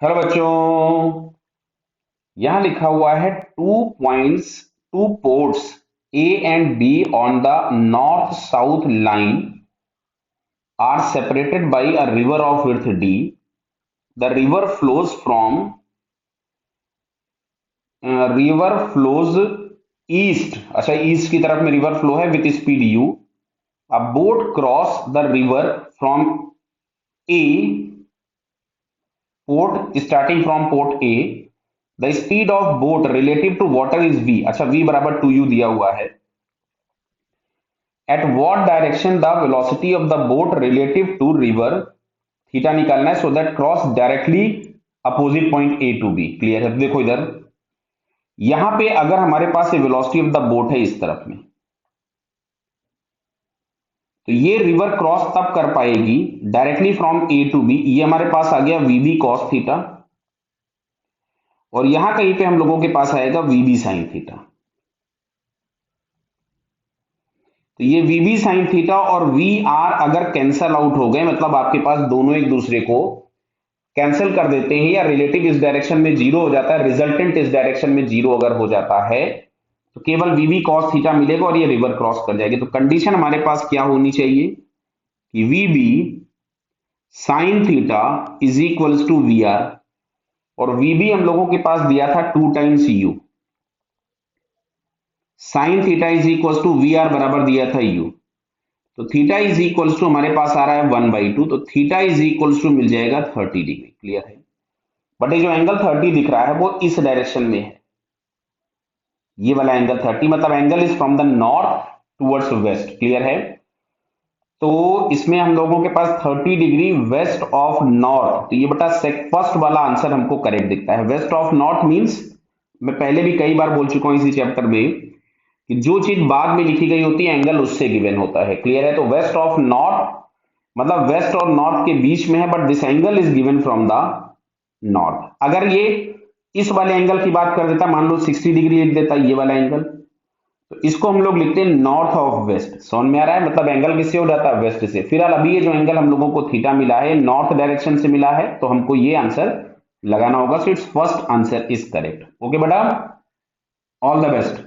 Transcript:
Hello बच्चों, यहां लिखा हुआ है 2 ports A and B on the north south line are separated by a river of width D. The river flows east. अच्छा, east की तरफ में रिवर फ्लो है with speed u. A boat cross the river from A port, starting from port A. The speed of boat relative to water is v। अच्छा, v बराबर 2u दिया हुआ है। At what direction the velocity of the boat relative to river, theta निकालना है so that cross directly opposite point A to B. Clear है? तो देखो इधर, यहां पे अगर हमारे पास वेलोसिटी ऑफ द बोट है इस तरफ में, तो ये रिवर क्रॉस तब कर पाएगी directly from A to B. ये हमारे पास आ गया वी बी कॉस थीटा, और यहां कहीं पे हम लोगों के पास आएगा वी बी साइन थीटा। तो ये वी बी साइन थीटा और वी आर अगर कैंसल आउट हो गए, मतलब आपके पास दोनों एक दूसरे को कैंसिल कर देते हैं, या रिलेटिव इस डायरेक्शन में जीरो हो जाता है, रिजल्टेंट इस डायरेक्शन में जीरो अगर हो जाता है, तो केवल वी बी कॉस थीटा मिलेगा और ये रिवर क्रॉस कर जाएगी। तो कंडीशन हमारे पास क्या होनी चाहिए कि V B sine theta is equals to V R, और वी बी हम लोगों के पास दिया था 2 times u. Sine theta is equals to V R बराबर दिया था यू, तो थीटा इज इक्वल्स टू हमारे पास आ रहा है 1/2, तो थीटा इज इक्वल्स टू मिल जाएगा 30 डिग्री। क्लियर है? बट ये जो एंगल 30 दिख रहा है वो इस डायरेक्शन में है। ये वाला एंगल 30 मतलब angle is from the north towards waste. Clear है? तो इसमें हम लोगों के पास 30 डिग्री वेस्ट ऑफ नॉर्थ, तो ये बटा फर्स्ट वाला आंसर हमको करेक्ट दिखता है। वेस्ट ऑफ नॉर्थ मींस, मैं पहले भी कई बार बोल चुका हूं इसी चैप्टर में कि जो चीज बाद में लिखी गई होती है एंगल उससे गिवन होता है। क्लियर है? तो वेस्ट ऑफ नॉर्थ मतलब वेस्ट और नॉर्थ के बीच में है, but this angle is given from the north. अगर ये इस वाले एंगल की बात कर देता, मान लो 60 डिग्री लिख देता ये वाला एंगल, तो इसको हम लोग लिखते हैं नॉर्थ ऑफ वेस्ट। समझ में आ रहा है? मतलब एंगल किससे हो जाता है? वेस्ट से। फिलहाल अभी ये जो एंगल हम लोगों को थीटा मिला है नॉर्थ डायरेक्शन से मिला है, तो हमको ये आंसर लगाना होगा। So it's first answer is correct. Okay बेटा, ऑल द बेस्ट।